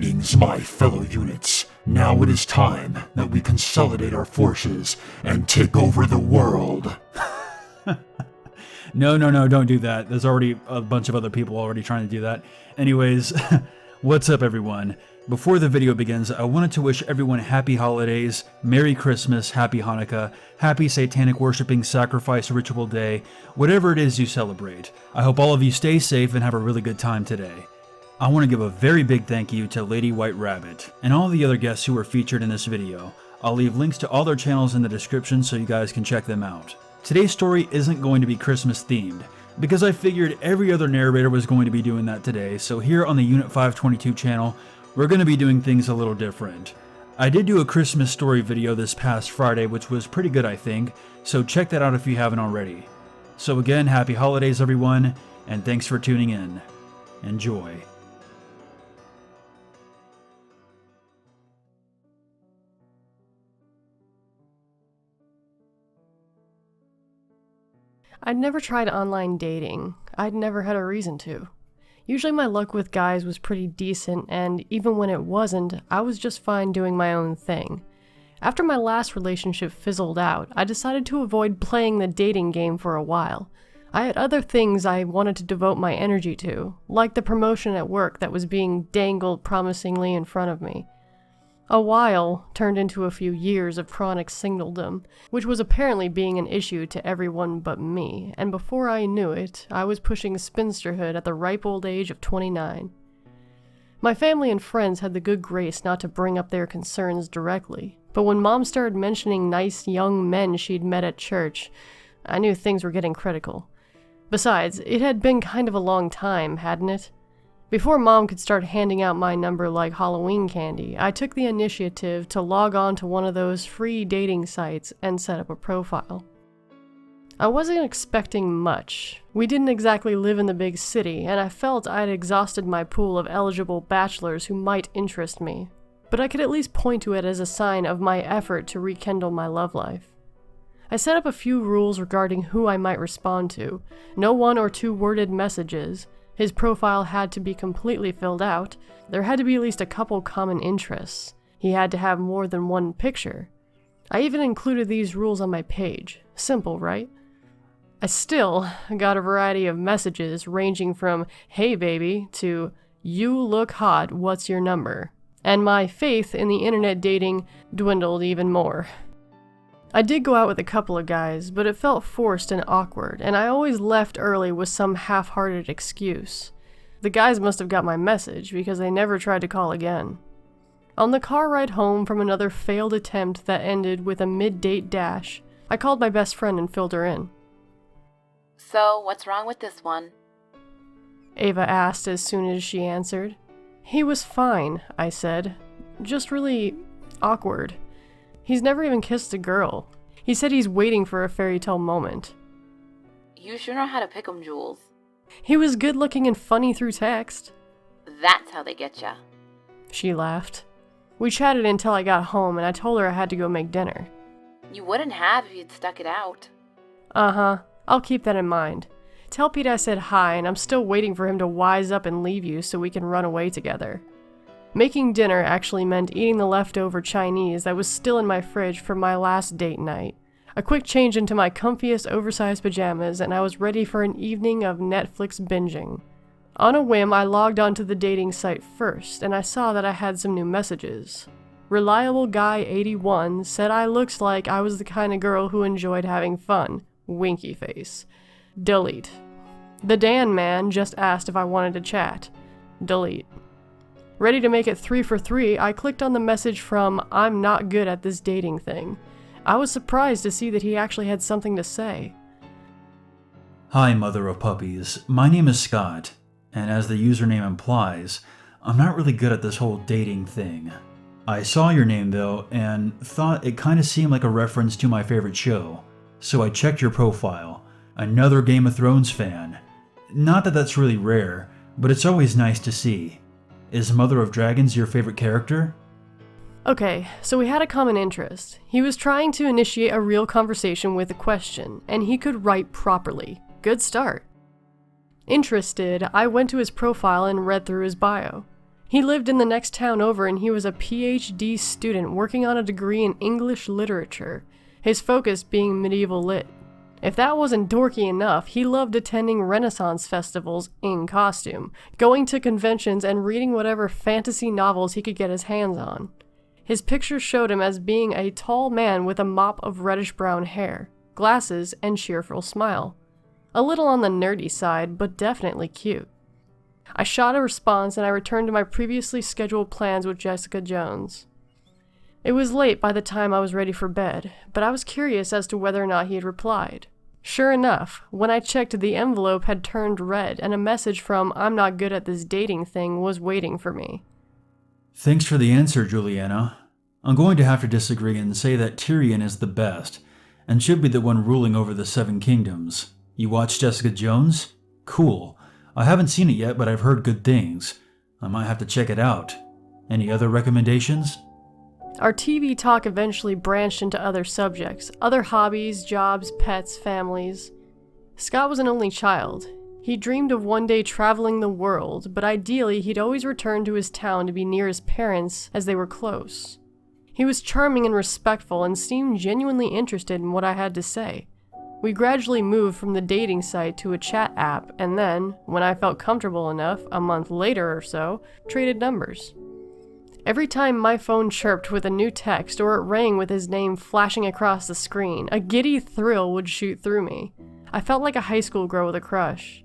Greetings, my fellow units. Now it is time that we consolidate our forces and take over the world. No, don't do that. There's already a bunch of other people already trying to do that. Anyways, what's up everyone? Before the video begins, I wanted to wish everyone happy holidays, Merry Christmas, Happy Hanukkah, Happy Satanic Worshipping Sacrifice Ritual Day, whatever it is you celebrate. I hope all of you stay safe and have a really good time today. I want to give a very big thank you to Lady White Rabbit and all the other guests who were featured in this video. I'll leave links to all their channels in the description so you guys can check them out. Today's story isn't going to be Christmas themed, because I figured every other narrator was going to be doing that today, so here on the Unit 522 channel, we're going to be doing things a little different. I did do a Christmas story video this past Friday, which was pretty good I think, so check that out if you haven't already. So again, happy holidays everyone, and thanks for tuning in. Enjoy. I'd never tried online dating. I'd never had a reason to. Usually my luck with guys was pretty decent, and even when it wasn't, I was just fine doing my own thing. After my last relationship fizzled out, I decided to avoid playing the dating game for a while. I had other things I wanted to devote my energy to, like the promotion at work that was being dangled promisingly in front of me. A while turned into a few years of chronic singledom, which was apparently being an issue to everyone but me, and before I knew it, I was pushing spinsterhood at the ripe old age of 29. My family and friends had the good grace not to bring up their concerns directly, but when Mom started mentioning nice young men she'd met at church, I knew things were getting critical. Besides, it had been kind of a long time, hadn't it? Before Mom could start handing out my number like Halloween candy, I took the initiative to log on to one of those free dating sites and set up a profile. I wasn't expecting much. We didn't exactly live in the big city, and I felt I'd exhausted my pool of eligible bachelors who might interest me, but I could at least point to it as a sign of my effort to rekindle my love life. I set up a few rules regarding who I might respond to. No 1 or 2 worded messages. His profile had to be completely filled out. There had to be at least a couple common interests. He had to have more than one picture. I even included these rules on my page. Simple, right? I still got a variety of messages ranging from, "Hey baby," to "You look hot, what's your number?" And my faith in the internet dating dwindled even more. I did go out with a couple of guys, but it felt forced and awkward, and I always left early with some half-hearted excuse. The guys must have got my message, because they never tried to call again. On the car ride home from another failed attempt that ended with a mid-date dash, I called my best friend and filled her in. "So, what's wrong with this one?" Ava asked as soon as she answered. "He was fine," I said. "Just really awkward. He's never even kissed a girl. He said he's waiting for a fairy tale moment." "You sure know how to pick 'em, Jules." "He was good looking and funny through text." "That's how they get ya." She laughed. We chatted until I got home, and I told her I had to go make dinner. "You wouldn't have if you'd stuck it out." Uh-huh. I'll keep that in mind. Tell Pete I said hi, and I'm still waiting for him to wise up and leave you so we can run away together. Making dinner actually meant eating the leftover Chinese that was still in my fridge from my last date night. A quick change into my comfiest oversized pajamas, and I was ready for an evening of Netflix binging. On a whim, I logged onto the dating site first, and I saw that I had some new messages. Reliable Guy 81 said I looked like I was the kind of girl who enjoyed having fun. Winky face. Delete. The Dan Man just asked if I wanted to chat. Delete. Ready to make it 3 for 3, I clicked on the message from "I'm not good at this dating thing." I was surprised to see that he actually had something to say. Hi, mother of puppies. My name is Scott, and as the username implies, I'm not really good at this whole dating thing. I saw your name though, and thought it kinda seemed like a reference to my favorite show, so I checked your profile. Another Game of Thrones fan. Not that that's really rare, but it's always nice to see. Is Mother of Dragons your favorite character? Okay, so we had a common interest. He was trying to initiate a real conversation with a question, and he could write properly. Good start. Interested, I went to his profile and read through his bio. He lived in the next town over and he was a PhD student working on a degree in English literature, his focus being medieval lit. If that wasn't dorky enough, he loved attending Renaissance festivals in costume, going to conventions and reading whatever fantasy novels he could get his hands on. His pictures showed him as being a tall man with a mop of reddish-brown hair, glasses, and cheerful smile. A little on the nerdy side, but definitely cute. I shot a response and I returned to my previously scheduled plans with Jessica Jones. It was late by the time I was ready for bed, but I was curious as to whether or not he had replied. Sure enough, when I checked, the envelope had turned red and a message from "I'm not good at this dating thing" was waiting for me. Thanks for the answer, Juliana. I'm going to have to disagree and say that Tyrion is the best, and should be the one ruling over the Seven Kingdoms. You watched Jessica Jones? Cool. I haven't seen it yet, but I've heard good things. I might have to check it out. Any other recommendations? Our TV talk eventually branched into other subjects, other hobbies, jobs, pets, families. Scott was an only child. He dreamed of one day traveling the world, but ideally he'd always return to his town to be near his parents as they were close. He was charming and respectful and seemed genuinely interested in what I had to say. We gradually moved from the dating site to a chat app and then, when I felt comfortable enough, a month later or so, traded numbers. Every time my phone chirped with a new text or it rang with his name flashing across the screen, a giddy thrill would shoot through me. I felt like a high school girl with a crush.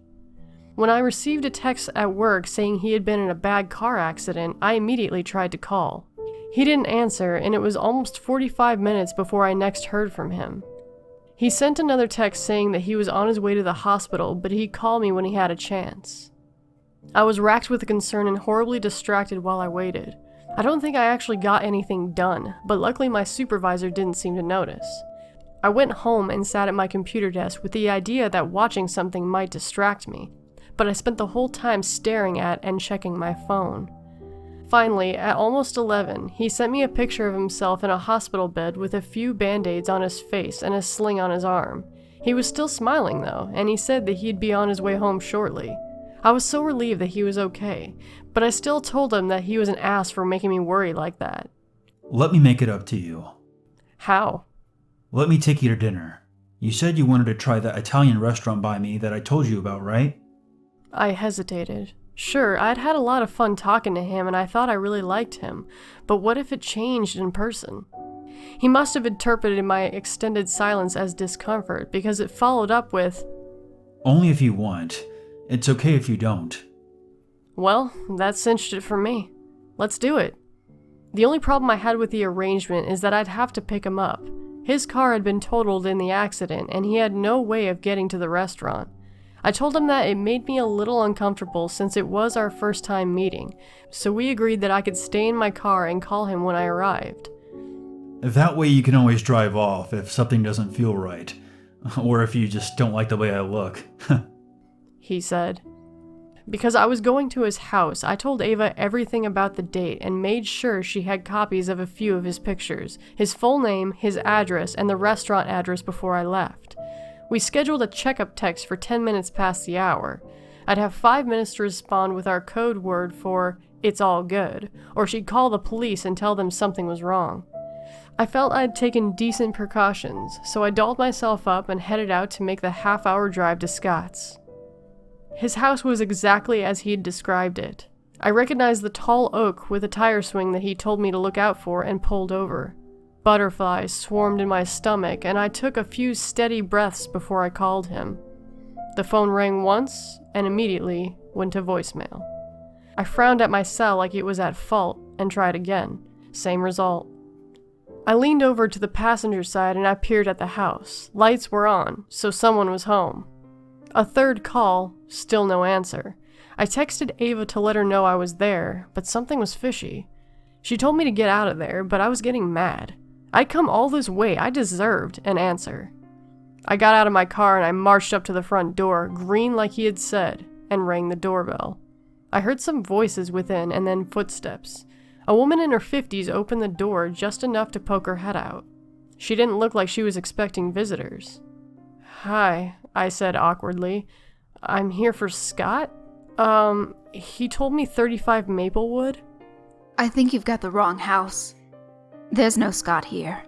When I received a text at work saying he had been in a bad car accident, I immediately tried to call. He didn't answer, and it was almost 45 minutes before I next heard from him. He sent another text saying that he was on his way to the hospital, but he'd call me when he had a chance. I was racked with concern and horribly distracted while I waited. I don't think I actually got anything done, but luckily my supervisor didn't seem to notice. I went home and sat at my computer desk with the idea that watching something might distract me, but I spent the whole time staring at and checking my phone. Finally, at almost 11, he sent me a picture of himself in a hospital bed with a few band-aids on his face and a sling on his arm. He was still smiling though, and he said that he'd be on his way home shortly. I was so relieved that he was okay, but I still told him that he was an ass for making me worry like that. Let me make it up to you. How? Let me take you to dinner. You said you wanted to try that Italian restaurant by me that I told you about, right? I hesitated. Sure, I'd had a lot of fun talking to him and I thought I really liked him, but what if it changed in person? He must have interpreted my extended silence as discomfort because it followed up with, Only if you want. It's okay if you don't. Well, that cinched it for me. Let's do it. The only problem I had with the arrangement is that I'd have to pick him up. His car had been totaled in the accident and he had no way of getting to the restaurant. I told him that it made me a little uncomfortable since it was our first time meeting, so we agreed that I could stay in my car and call him when I arrived. That way you can always drive off if something doesn't feel right, or if you just don't like the way I look. He said. Because I was going to his house, I told Ava everything about the date and made sure she had copies of a few of his pictures, his full name, his address, and the restaurant address before I left. We scheduled a checkup text for 10 minutes past the hour. I'd have 5 minutes to respond with our code word for "it's all good," or she'd call the police and tell them something was wrong. I felt I'd taken decent precautions, so I dolled myself up and headed out to make the half-hour drive to Scott's. His house was exactly as he'd described it. I recognized the tall oak with a tire swing that he told me to look out for and pulled over. Butterflies swarmed in my stomach, and I took a few steady breaths before I called him. The phone rang once, and immediately went to voicemail. I frowned at my cell like it was at fault, and tried again. Same result. I leaned over to the passenger side and I peered at the house. Lights were on, so someone was home. A third call, still no answer. I texted Ava to let her know I was there, but something was fishy. She told me to get out of there, but I was getting mad. I'd come all this way, I deserved an answer. I got out of my car and I marched up to the front door, green like he had said, and rang the doorbell. I heard some voices within and then footsteps. A woman in her 50s opened the door just enough to poke her head out. She didn't look like she was expecting visitors. "Hi," I said awkwardly. "I'm here for Scott?" He told me 35 Maplewood. I think you've got the wrong house. There's no Scott here.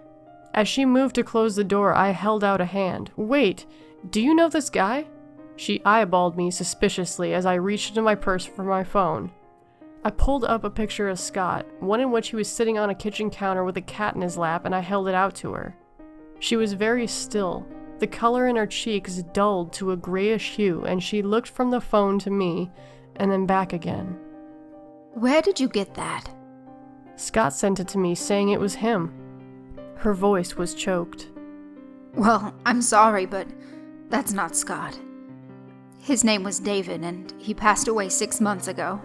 As she moved to close the door, I held out a hand. Wait, do you know this guy? She eyeballed me suspiciously as I reached into my purse for my phone. I pulled up a picture of Scott, one in which he was sitting on a kitchen counter with a cat in his lap, and I held it out to her. She was very still. The color in her cheeks dulled to a grayish hue, and she looked from the phone to me, and then back again. Where did you get that? Scott sent it to me, saying it was him. Her voice was choked. Well, I'm sorry, but that's not Scott. His name was David, and he passed away 6 months ago.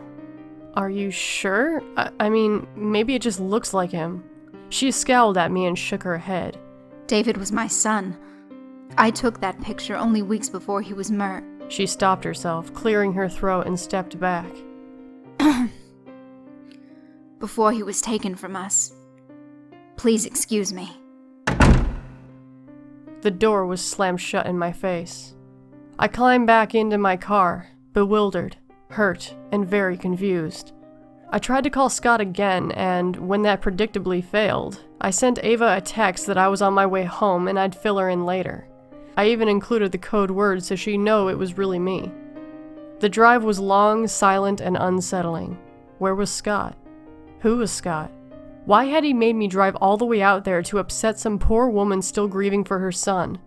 Are you sure? I mean, maybe it just looks like him. She scowled at me and shook her head. David was my son. I took that picture only weeks before he was murdered. She stopped herself, clearing her throat, and stepped back. Before he was taken from us. Please excuse me. The door was slammed shut in my face. I climbed back into my car, bewildered, hurt, and very confused. I tried to call Scott again, and when that predictably failed, I sent Ava a text that I was on my way home and I'd fill her in later. I even included the code word so she'd know it was really me. The drive was long, silent, and unsettling. Where was Scott? Who was Scott? Why had he made me drive all the way out there to upset some poor woman still grieving for her son?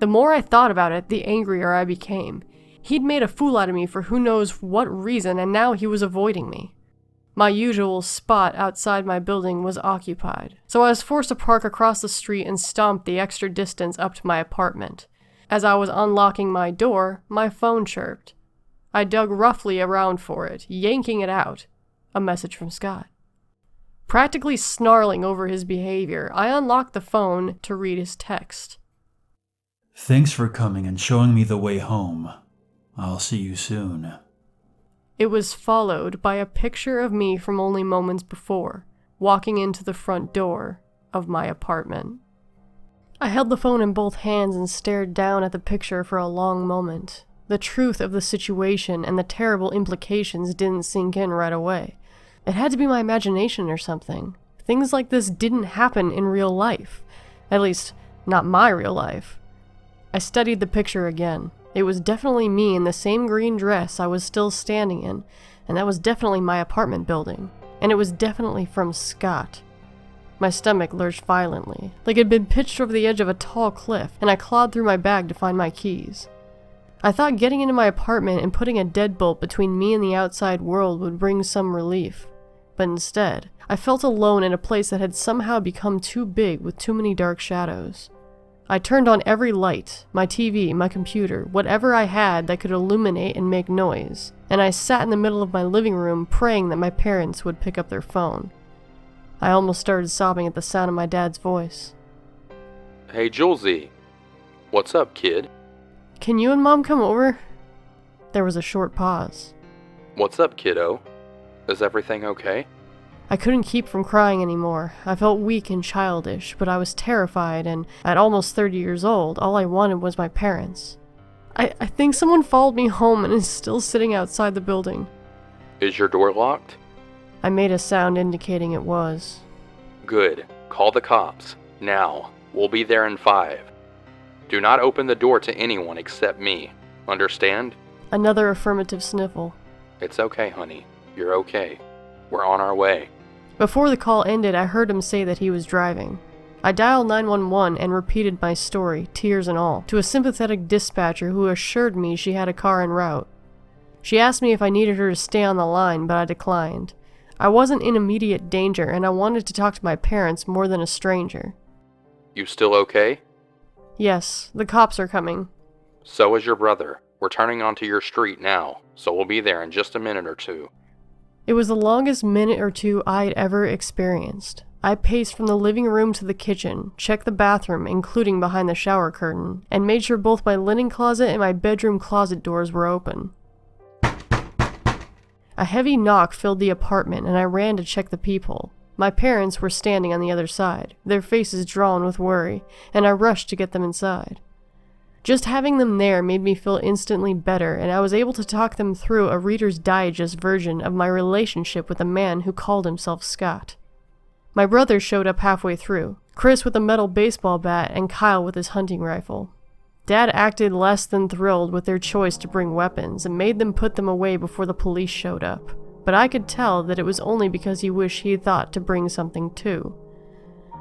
The more I thought about it, the angrier I became. He'd made a fool out of me for who knows what reason, and now he was avoiding me. My usual spot outside my building was occupied, so I was forced to park across the street and stomp the extra distance up to my apartment. As I was unlocking my door, my phone chirped. I dug roughly around for it, yanking it out. A message from Scott. Practically snarling over his behavior, I unlocked the phone to read his text. Thanks for coming and showing me the way home. I'll see you soon. It was followed by a picture of me from only moments before, walking into the front door of my apartment. I held the phone in both hands and stared down at the picture for a long moment. The truth of the situation and the terrible implications didn't sink in right away. It had to be my imagination or something. Things like this didn't happen in real life. At least, not my real life. I studied the picture again. It was definitely me in the same green dress I was still standing in, and that was definitely my apartment building. And it was definitely from Scott. My stomach lurched violently, like it had been pitched over the edge of a tall cliff, and I clawed through my bag to find my keys. I thought getting into my apartment and putting a deadbolt between me and the outside world would bring some relief. But instead, I felt alone in a place that had somehow become too big with too many dark shadows. I turned on every light, my TV, my computer, whatever I had that could illuminate and make noise, and I sat in the middle of my living room praying that my parents would pick up their phone. I almost started sobbing at the sound of my dad's voice. Hey, Julesy. What's up, kid? Can you and Mom come over? There was a short pause. What's up, kiddo? Is everything okay? I couldn't keep from crying anymore. I felt weak and childish, but I was terrified, and at almost 30 years old, all I wanted was my parents. I think someone followed me home and is still sitting outside the building. Is your door locked? I made a sound indicating it was. Good. Call the cops. Now. We'll be there in 5. Do not open the door to anyone except me. Understand? Another affirmative sniffle. It's okay, honey. You're okay. We're on our way. Before the call ended, I heard him say that he was driving. I dialed 911 and repeated my story, tears and all, to a sympathetic dispatcher who assured me she had a car en route. She asked me if I needed her to stay on the line, but I declined. I wasn't in immediate danger, and I wanted to talk to my parents more than a stranger. You still okay? Yes, the cops are coming. So is your brother. We're turning onto your street now, so we'll be there in just a minute or two. It was the longest minute or two I'd ever experienced. I paced from the living room to the kitchen, checked the bathroom, including behind the shower curtain, and made sure both my linen closet and my bedroom closet doors were open. A heavy knock filled the apartment, and I ran to check the peephole. My parents were standing on the other side, their faces drawn with worry, and I rushed to get them inside. Just having them there made me feel instantly better, and I was able to talk them through a Reader's Digest version of my relationship with a man who called himself Scott. My brothers showed up halfway through, Chris with a metal baseball bat and Kyle with his hunting rifle. Dad acted less than thrilled with their choice to bring weapons and made them put them away before the police showed up, but I could tell that it was only because he wished he thought to bring something too.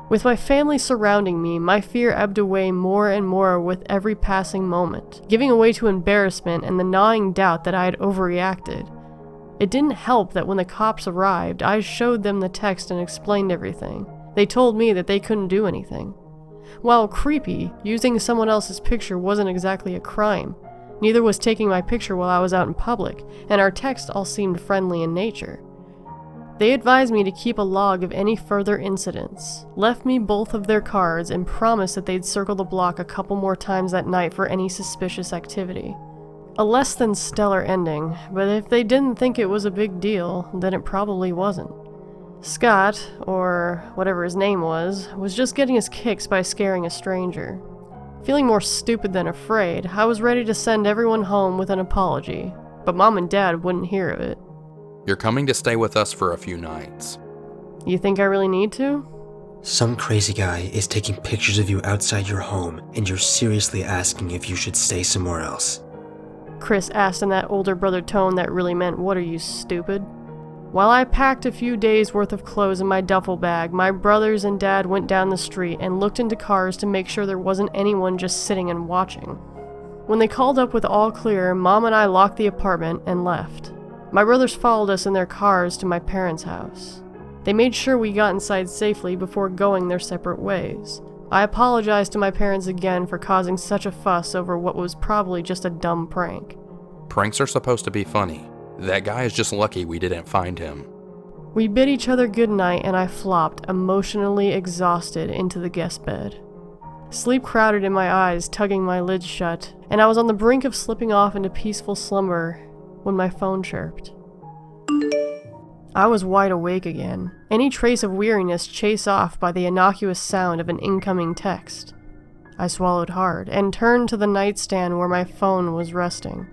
With my family surrounding me, my fear ebbed away more and more with every passing moment, giving way to embarrassment and the gnawing doubt that I had overreacted. It didn't help that when the cops arrived, I showed them the text and explained everything. They told me that they couldn't do anything. While creepy, using someone else's picture wasn't exactly a crime. Neither was taking my picture while I was out in public, and our text all seemed friendly in nature. They advised me to keep a log of any further incidents, left me both of their cards, and promised that they'd circle the block a couple more times that night for any suspicious activity. A less than stellar ending, but if they didn't think it was a big deal, then it probably wasn't. Scott, or whatever his name was just getting his kicks by scaring a stranger. Feeling more stupid than afraid, I was ready to send everyone home with an apology, but Mom and Dad wouldn't hear of it. You're coming to stay with us for a few nights. You think I really need to? Some crazy guy is taking pictures of you outside your home, and you're seriously asking if you should stay somewhere else. Chris asked in that older brother tone that really meant, "What are you, stupid?" While I packed a few days' worth of clothes in my duffel bag, my brothers and Dad went down the street and looked into cars to make sure there wasn't anyone just sitting and watching. When they called up with all clear, Mom and I locked the apartment and left. My brothers followed us in their cars to my parents' house. They made sure we got inside safely before going their separate ways. I apologized to my parents again for causing such a fuss over what was probably just a dumb prank. Pranks are supposed to be funny. That guy is just lucky we didn't find him. We bid each other goodnight and I flopped, emotionally exhausted, into the guest bed. Sleep crowded in my eyes, tugging my lids shut, and I was on the brink of slipping off into peaceful slumber when my phone chirped. I was wide awake again, any trace of weariness chased off by the innocuous sound of an incoming text. I swallowed hard and turned to the nightstand where my phone was resting.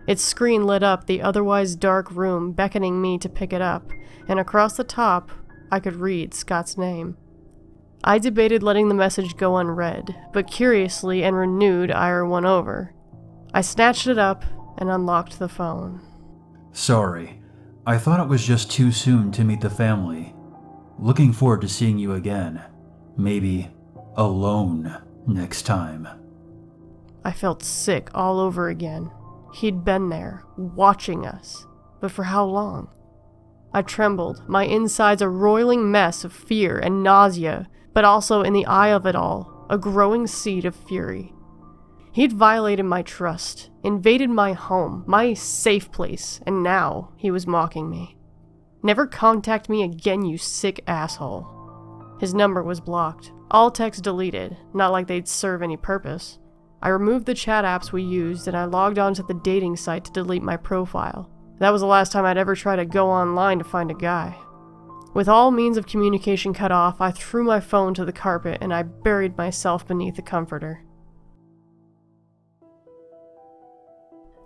Its screen lit up the otherwise dark room, beckoning me to pick it up, and across the top, I could read Scott's name. I debated letting the message go unread, but curiously and renewed ire won over. I snatched it up and unlocked the phone. Sorry, I thought it was just too soon to meet the family. Looking forward to seeing you again. Maybe alone next time. I felt sick all over again. He'd been there, watching us. But for how long? I trembled, my insides a roiling mess of fear and nausea, but also in the eye of it all, a growing seed of fury. He'd violated my trust, invaded my home, my safe place, and now he was mocking me. Never contact me again, you sick asshole. His number was blocked, all texts deleted, not like they'd serve any purpose. I removed the chat apps we used and I logged onto the dating site to delete my profile. That was the last time I'd ever try to go online to find a guy. With all means of communication cut off, I threw my phone to the carpet and I buried myself beneath the comforter.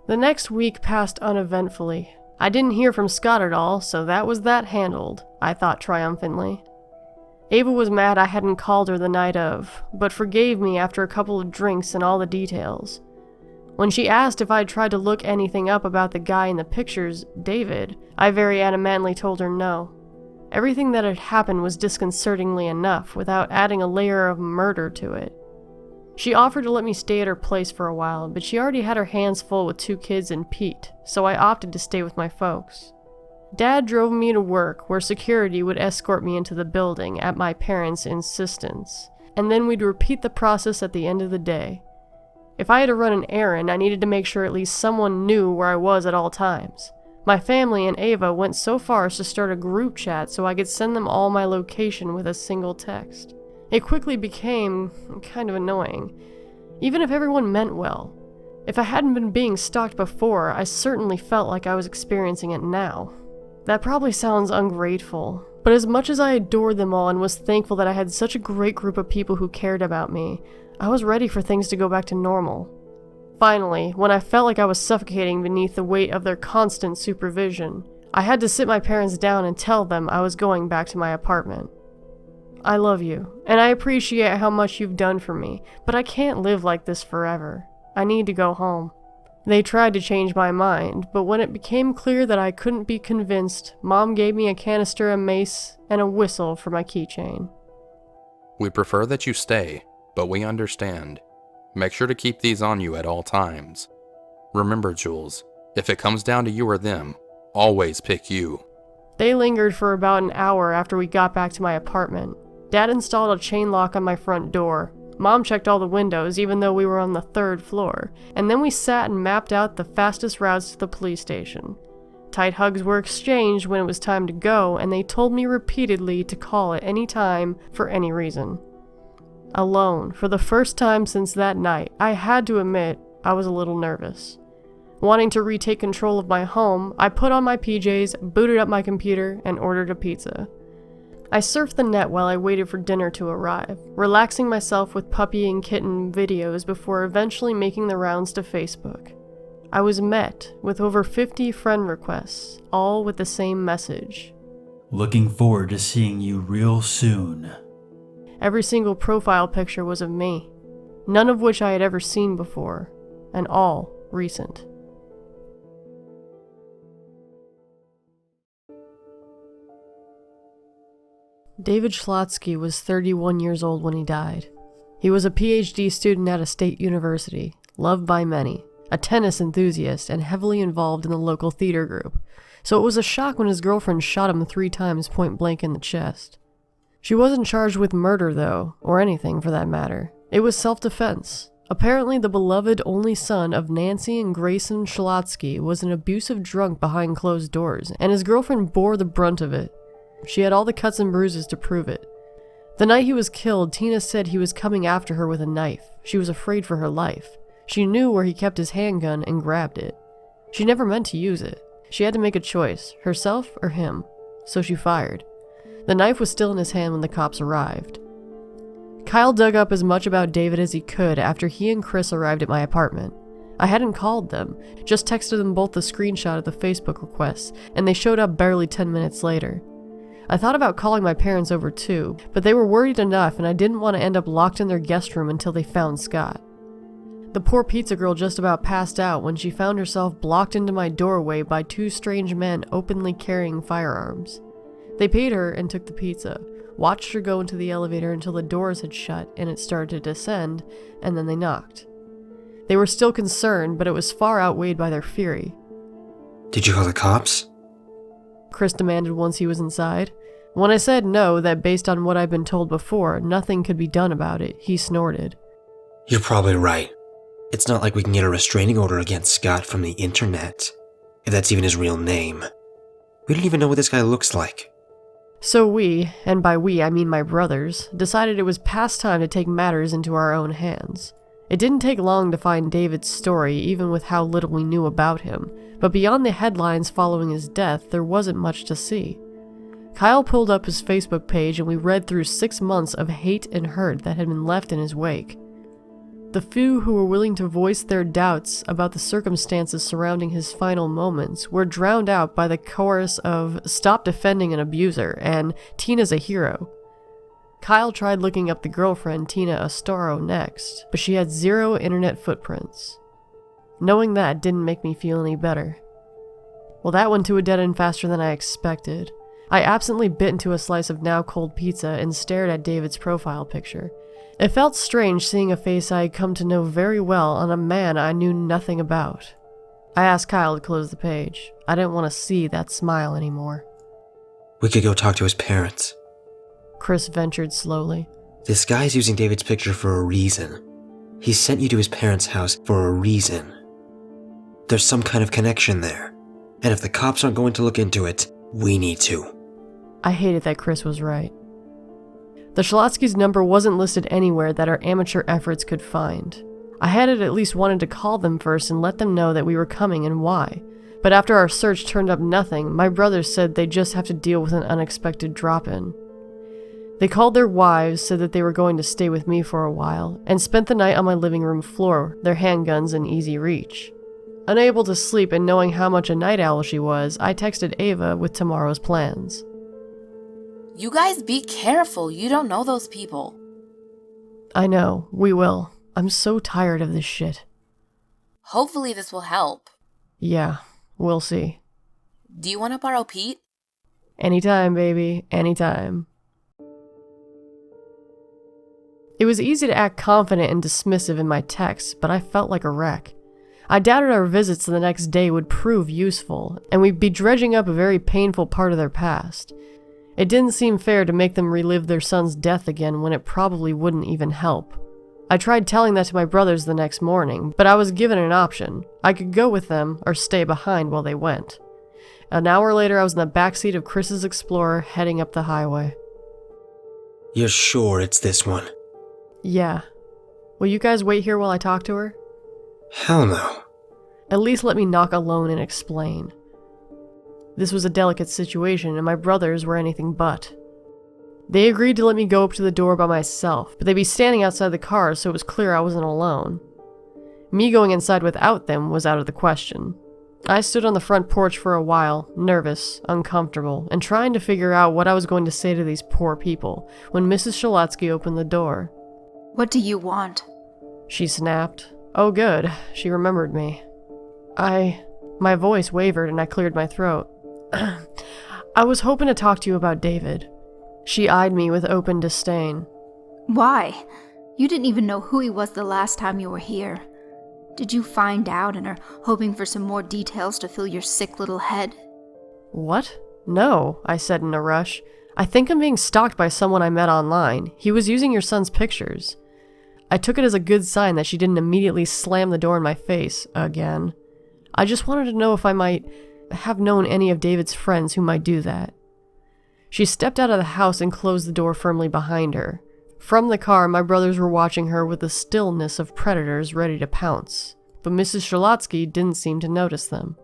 The next week passed uneventfully. I didn't hear from Scott at all, so that was that handled, I thought triumphantly. Ava was mad I hadn't called her the night of, but forgave me after a couple of drinks and all the details. When she asked if I'd tried to look anything up about the guy in the pictures, David, I very adamantly told her no. Everything that had happened was disconcertingly enough, without adding a layer of murder to it. She offered to let me stay at her place for a while, but she already had her hands full with 2 kids and Pete, so I opted to stay with my folks. Dad drove me to work, where security would escort me into the building at my parents' insistence, and then we'd repeat the process at the end of the day. If I had to run an errand, I needed to make sure at least someone knew where I was at all times. My family and Ava went so far as to start a group chat so I could send them all my location with a single text. It quickly became kind of annoying, even if everyone meant well. If I hadn't been being stalked before, I certainly felt like I was experiencing it now. That probably sounds ungrateful, but as much as I adored them all and was thankful that I had such a great group of people who cared about me, I was ready for things to go back to normal. Finally, when I felt like I was suffocating beneath the weight of their constant supervision, I had to sit my parents down and tell them I was going back to my apartment. I love you, and I appreciate how much you've done for me, but I can't live like this forever. I need to go home. They tried to change my mind, but when it became clear that I couldn't be convinced, Mom gave me a canister of mace and a whistle for my keychain. We prefer that you stay, but we understand. Make sure to keep these on you at all times. Remember, Jules, if it comes down to you or them, always pick you. They lingered for about an hour after we got back to my apartment. Dad installed a chain lock on my front door. Mom checked all the windows, even though we were on the 3rd floor, and then we sat and mapped out the fastest routes to the police station. Tight hugs were exchanged when it was time to go, and they told me repeatedly to call at any time for any reason. Alone, for the first time since that night, I had to admit I was a little nervous. Wanting to retake control of my home, I put on my PJs, booted up my computer, and ordered a pizza. I surfed the net while I waited for dinner to arrive, relaxing myself with puppy and kitten videos before eventually making the rounds to Facebook. I was met with over 50 friend requests, all with the same message. Looking forward to seeing you real soon. Every single profile picture was of me, none of which I had ever seen before, and all recent. David Schlotsky was 31 years old when he died. He was a PhD student at a state university, loved by many, a tennis enthusiast, and heavily involved in the local theater group, so it was a shock when his girlfriend shot him 3 times point blank in the chest. She wasn't charged with murder, though, or anything for that matter. It was self-defense. Apparently, the beloved only son of Nancy and Grayson Schlotsky was an abusive drunk behind closed doors, and his girlfriend bore the brunt of it. She had all the cuts and bruises to prove it. The night he was killed, Tina said he was coming after her with a knife. She was afraid for her life. She knew where he kept his handgun and grabbed it. She never meant to use it. She had to make a choice, herself or him. So she fired. The knife was still in his hand when the cops arrived. Kyle dug up as much about David as he could after he and Chris arrived at my apartment. I hadn't called them, just texted them both the screenshot of the Facebook requests, and they showed up barely 10 minutes later. I thought about calling my parents over too, but they were worried enough and I didn't want to end up locked in their guest room until they found Scott. The poor pizza girl just about passed out when she found herself blocked into my doorway by 2 strange men openly carrying firearms. They paid her and took the pizza, watched her go into the elevator until the doors had shut and it started to descend, and then they knocked. They were still concerned, but it was far outweighed by their fury. Did you call the cops? Chris demanded once he was inside. When I said no, that based on what I'd been told before, nothing could be done about it, he snorted. You're probably right. It's not like we can get a restraining order against Scott from the internet, if that's even his real name. We don't even know what this guy looks like. So we, and by we I mean my brothers, decided it was past time to take matters into our own hands. It didn't take long to find David's story, even with how little we knew about him, but beyond the headlines following his death, there wasn't much to see. Kyle pulled up his Facebook page and we read through 6 months of hate and hurt that had been left in his wake. The few who were willing to voice their doubts about the circumstances surrounding his final moments were drowned out by the chorus of "Stop defending an abuser" and "Tina's a hero." Kyle tried looking up the girlfriend Tina Astaro next, but she had 0 internet footprints. Knowing that didn't make me feel any better. Well, that went to a dead end faster than I expected. I absently bit into a slice of now cold pizza and stared at David's profile picture. It felt strange seeing a face I had come to know very well on a man I knew nothing about. I asked Kyle to close the page. I didn't want to see that smile anymore. We could go talk to his parents. Chris ventured slowly. This guy's using David's picture for a reason. He sent you to his parents' house for a reason. There's some kind of connection there. And if the cops aren't going to look into it, we need to. I hated that Chris was right. The Schlotskys' number wasn't listed anywhere that our amateur efforts could find. I had at least wanted to call them first and let them know that we were coming and why. But after our search turned up nothing, my brothers said they'd just have to deal with an unexpected drop-in. They called their wives, said that they were going to stay with me for a while, and spent the night on my living room floor, their handguns in easy reach. Unable to sleep and knowing how much a night owl she was, I texted Ava with tomorrow's plans. You guys be careful, you don't know those people. I know, we will. I'm so tired of this shit. Hopefully this will help. Yeah, we'll see. Do you want to borrow Pete? Anytime, baby, anytime. It was easy to act confident and dismissive in my texts, but I felt like a wreck. I doubted our visits the next day would prove useful, and we'd be dredging up a very painful part of their past. It didn't seem fair to make them relive their son's death again when it probably wouldn't even help. I tried telling that to my brothers the next morning, but I was given an option. I could go with them or stay behind while they went. An hour later, I was in the backseat of Chris's Explorer heading up the highway. You're sure it's this one? Yeah. Will you guys wait here while I talk to her? Hell no. At least let me knock alone and explain. This was a delicate situation, and my brothers were anything but. They agreed to let me go up to the door by myself, but they'd be standing outside the car, so it was clear I wasn't alone. Me going inside without them was out of the question. I stood on the front porch for a while, nervous, uncomfortable, and trying to figure out what I was going to say to these poor people, when Mrs. Schlotsky opened the door. What do you want? She snapped. Oh good, she remembered me. My voice wavered and I cleared my throat. I was hoping to talk to you about David. She eyed me with open disdain. Why? You didn't even know who he was the last time you were here. Did you find out and are hoping for some more details to fill your sick little head? What? No, I said in a rush. I think I'm being stalked by someone I met online. He was using your son's pictures. I took it as a good sign that she didn't immediately slam the door in my face again. I just wanted to know if I might have known any of David's friends who might do that. She stepped out of the house and closed the door firmly behind her. From the car, my brothers were watching her with the stillness of predators ready to pounce, but Mrs. Schlotsky didn't seem to notice them.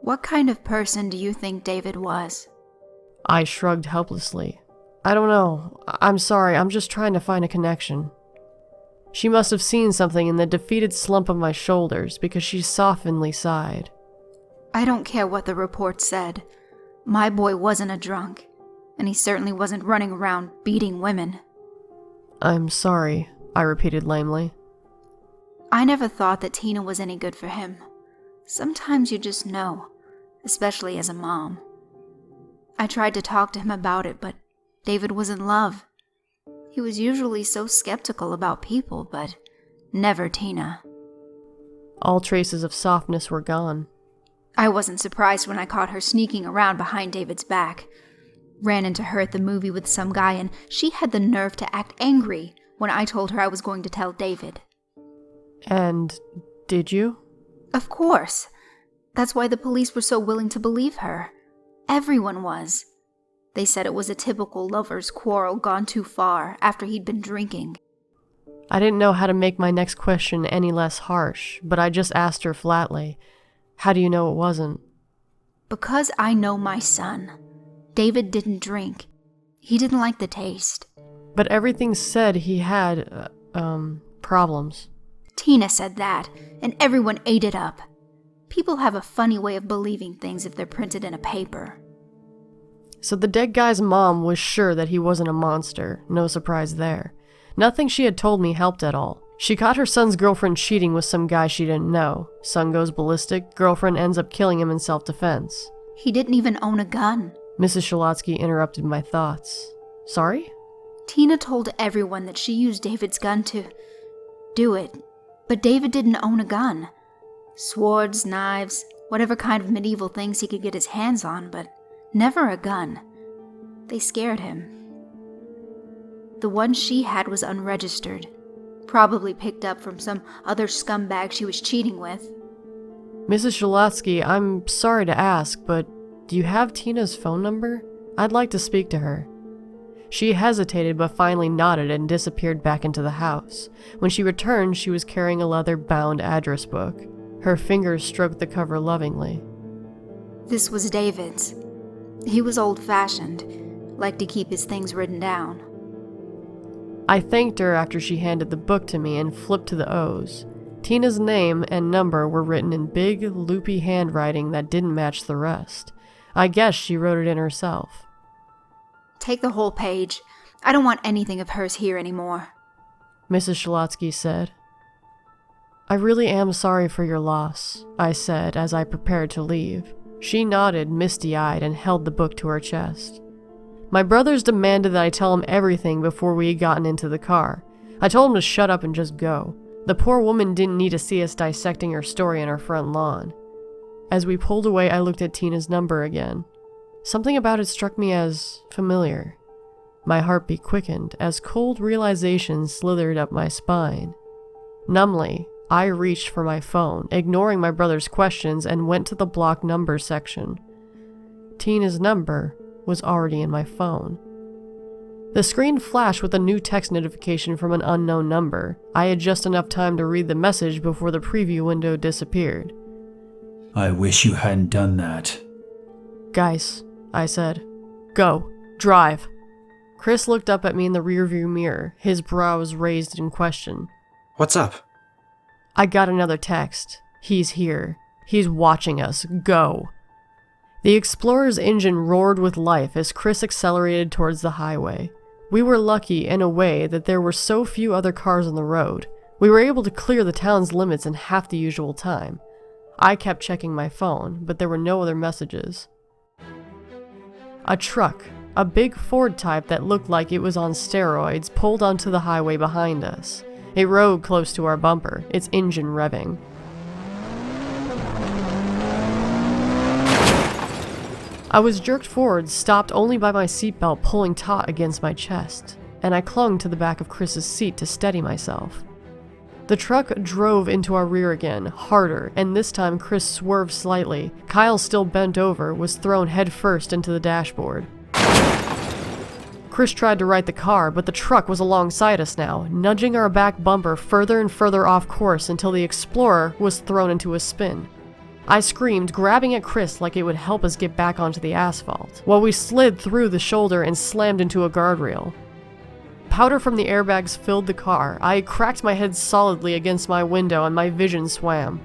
What kind of person do you think David was? I shrugged helplessly. I don't know. I'm sorry, I'm just trying to find a connection. She must have seen something in the defeated slump of my shoulders because she softeningly sighed. I don't care what the report said. My boy wasn't a drunk, and he certainly wasn't running around beating women. I'm sorry, I repeated lamely. I never thought that Tina was any good for him. Sometimes you just know, especially as a mom. I tried to talk to him about it, but David was in love. He was usually so skeptical about people, but never Tina. All traces of softness were gone. I wasn't surprised when I caught her sneaking around behind David's back. Ran into her at the movie with some guy, and she had the nerve to act angry when I told her I was going to tell David. And did you? Of course. That's why the police were so willing to believe her. Everyone was. They said it was a typical lover's quarrel gone too far after he'd been drinking. I didn't know how to make my next question any less harsh, but I just asked her flatly, how do you know it wasn't? Because I know my son. David didn't drink. He didn't like the taste. But everything said he had, problems. Tina said that, and everyone ate it up. People have a funny way of believing things if they're printed in a paper. So the dead guy's mom was sure that he wasn't a monster. No surprise there. Nothing she had told me helped at all. She caught her son's girlfriend cheating with some guy she didn't know. Son goes ballistic, girlfriend ends up killing him in self-defense. He didn't even own a gun. Mrs. Schlotsky interrupted my thoughts. Sorry? Tina told everyone that she used David's gun to do it, but David didn't own a gun. Swords, knives, whatever kind of medieval things he could get his hands on, but never a gun. They scared him. The one she had was unregistered, probably picked up from some other scumbag she was cheating with. Mrs. Schlotsky, I'm sorry to ask, but do you have Tina's phone number? I'd like to speak to her. She hesitated but finally nodded and disappeared back into the house. When she returned, she was carrying a leather-bound address book. Her fingers stroked the cover lovingly. This was David's. He was old-fashioned, Like to keep his things written down. I thanked her after she handed the book to me and flipped to the O's. Tina's name and number were written in big, loopy handwriting that didn't match the rest. I guess she wrote it in herself. Take the whole page. I don't want anything of hers here anymore, Mrs. Schlotsky said. I really am sorry for your loss, I said as I prepared to leave. She nodded, misty-eyed, and held the book to her chest. My brothers demanded that I tell them everything before we had gotten into the car. I told them to shut up and just go. The poor woman didn't need to see us dissecting her story in our front lawn. As we pulled away, I looked at Tina's number again. Something about it struck me as familiar. My heartbeat quickened as cold realization slithered up my spine. Numbly, I reached for my phone, ignoring my brother's questions, and went to the block number section. Tina's number was already in my phone. The screen flashed with a new text notification from an unknown number. I had just enough time to read the message before the preview window disappeared. I wish you hadn't done that. Guys, I said. Go. Drive. Chris looked up at me in the rearview mirror, his brows raised in question. What's up? I got another text. He's here. He's watching us. Go. The Explorer's engine roared with life as Chris accelerated towards the highway. We were lucky, in a way, that there were so few other cars on the road. We were able to clear the town's limits in half the usual time. I kept checking my phone, but there were no other messages. A truck, a big Ford type that looked like it was on steroids, pulled onto the highway behind us. It rode close to our bumper, its engine revving. I was jerked forward, stopped only by my seatbelt pulling taut against my chest, and I clung to the back of Chris's seat to steady myself. The truck drove into our rear again, harder, and this time Chris swerved slightly. Kyle, still bent over, was thrown headfirst into the dashboard. Chris tried to right the car, but the truck was alongside us now, nudging our back bumper further and further off course until the Explorer was thrown into a spin. I screamed, grabbing at Chris like it would help us get back onto the asphalt, while we slid through the shoulder and slammed into a guardrail. Powder from the airbags filled the car. I cracked my head solidly against my window and my vision swam.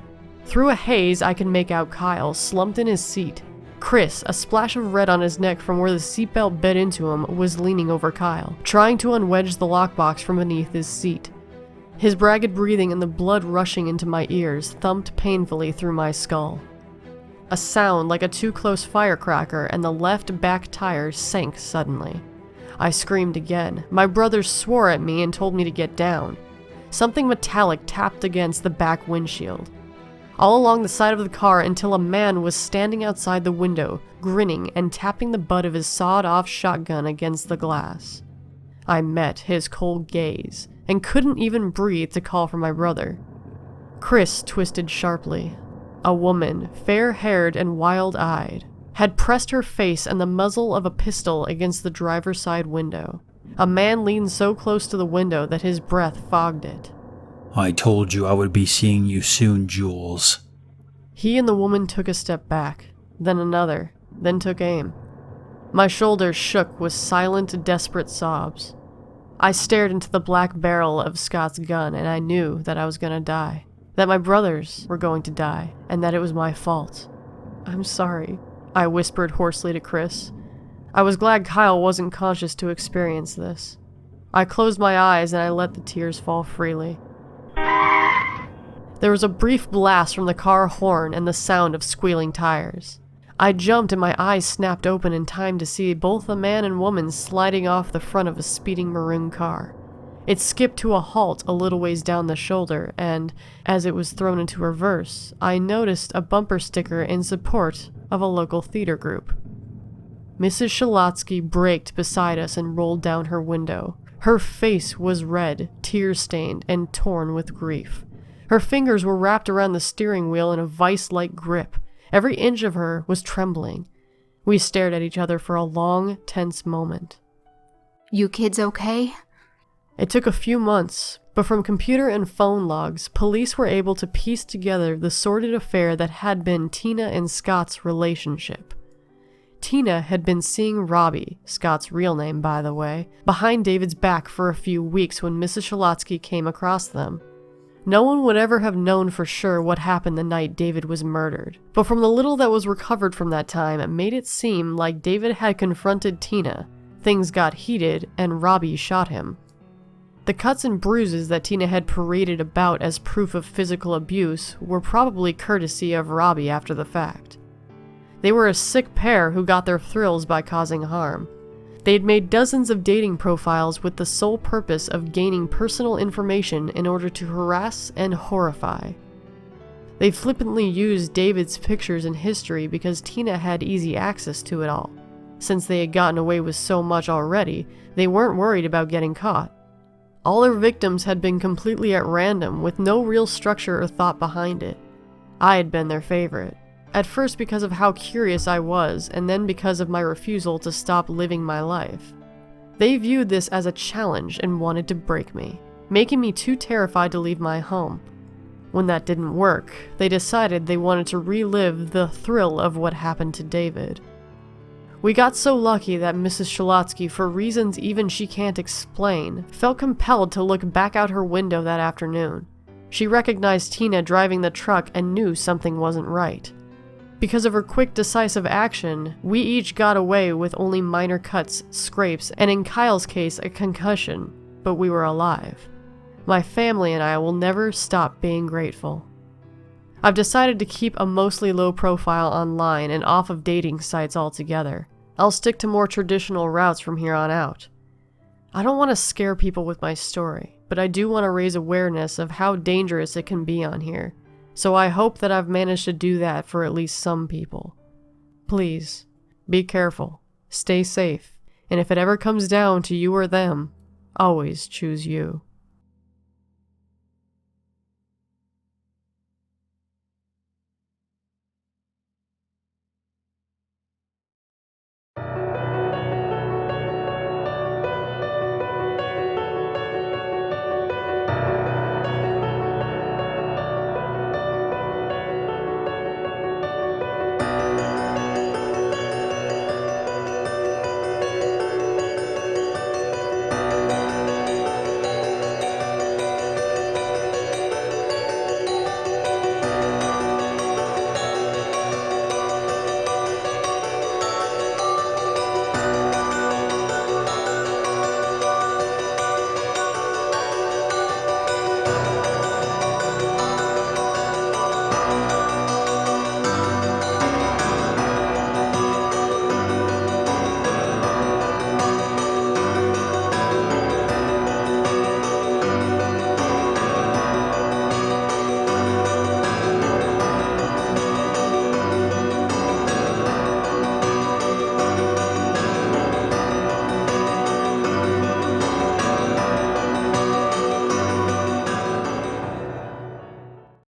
Through a haze, I could make out Kyle, slumped in his seat. Chris, a splash of red on his neck from where the seatbelt bit into him, was leaning over Kyle, trying to unwedge the lockbox from beneath his seat. His ragged breathing and the blood rushing into my ears thumped painfully through my skull. A sound like a too-close firecracker, and the left back tire sank suddenly. I screamed again. My brothers swore at me and told me to get down. Something metallic tapped against the back windshield. All along the side of the car until a man was standing outside the window, grinning and tapping the butt of his sawed-off shotgun against the glass. I met his cold gaze, and couldn't even breathe to call for my brother. Chris twisted sharply. A woman, fair-haired and wild-eyed, had pressed her face and the muzzle of a pistol against the driver's side window. A man leaned so close to the window that his breath fogged it. I told you I would be seeing you soon, Jules. He and the woman took a step back, then another, then took aim. My shoulders shook with silent, desperate sobs. I stared into the black barrel of Scott's gun, and I knew that I was going to die. That my brothers were going to die, and that it was my fault. I'm sorry, I whispered hoarsely to Chris. I was glad Kyle wasn't conscious to experience this. I closed my eyes and I let the tears fall freely. There was a brief blast from the car horn and the sound of squealing tires. I jumped and my eyes snapped open in time to see both a man and woman sliding off the front of a speeding maroon car. It skipped to a halt a little ways down the shoulder, and, as it was thrown into reverse, I noticed a bumper sticker in support of a local theater group. Mrs. Schlotsky braked beside us and rolled down her window. Her face was red, tear-stained, and torn with grief. Her fingers were wrapped around the steering wheel in a vice-like grip. Every inch of her was trembling. We stared at each other for a long, tense moment. You kids okay? It took a few months, but from computer and phone logs, police were able to piece together the sordid affair that had been Tina and Scott's relationship. Tina had been seeing Robbie, Scott's real name by the way, behind David's back for a few weeks when Mrs. Schlotsky came across them. No one would ever have known for sure what happened the night David was murdered, but from the little that was recovered from that time, it made it seem like David had confronted Tina, things got heated, and Robbie shot him. The cuts and bruises that Tina had paraded about as proof of physical abuse were probably courtesy of Robbie after the fact. They were a sick pair who got their thrills by causing harm. They had made dozens of dating profiles with the sole purpose of gaining personal information in order to harass and horrify. They flippantly used David's pictures and history because Tina had easy access to it all. Since they had gotten away with so much already, they weren't worried about getting caught. All their victims had been completely at random with no real structure or thought behind it. I had been their favorite. At first because of how curious I was, and then because of my refusal to stop living my life. They viewed this as a challenge and wanted to break me, making me too terrified to leave my home. When that didn't work, they decided they wanted to relive the thrill of what happened to David. We got so lucky that Mrs. Schlotsky, for reasons even she can't explain, felt compelled to look back out her window that afternoon. She recognized Tina driving the truck and knew something wasn't right. Because of her quick, decisive action, we each got away with only minor cuts, scrapes, and in Kyle's case, a concussion, but we were alive. My family and I will never stop being grateful. I've decided to keep a mostly low profile online and off of dating sites altogether. I'll stick to more traditional routes from here on out. I don't want to scare people with my story, but I do want to raise awareness of how dangerous it can be on here. So I hope that I've managed to do that for at least some people. Please, be careful, stay safe, and if it ever comes down to you or them, always choose you.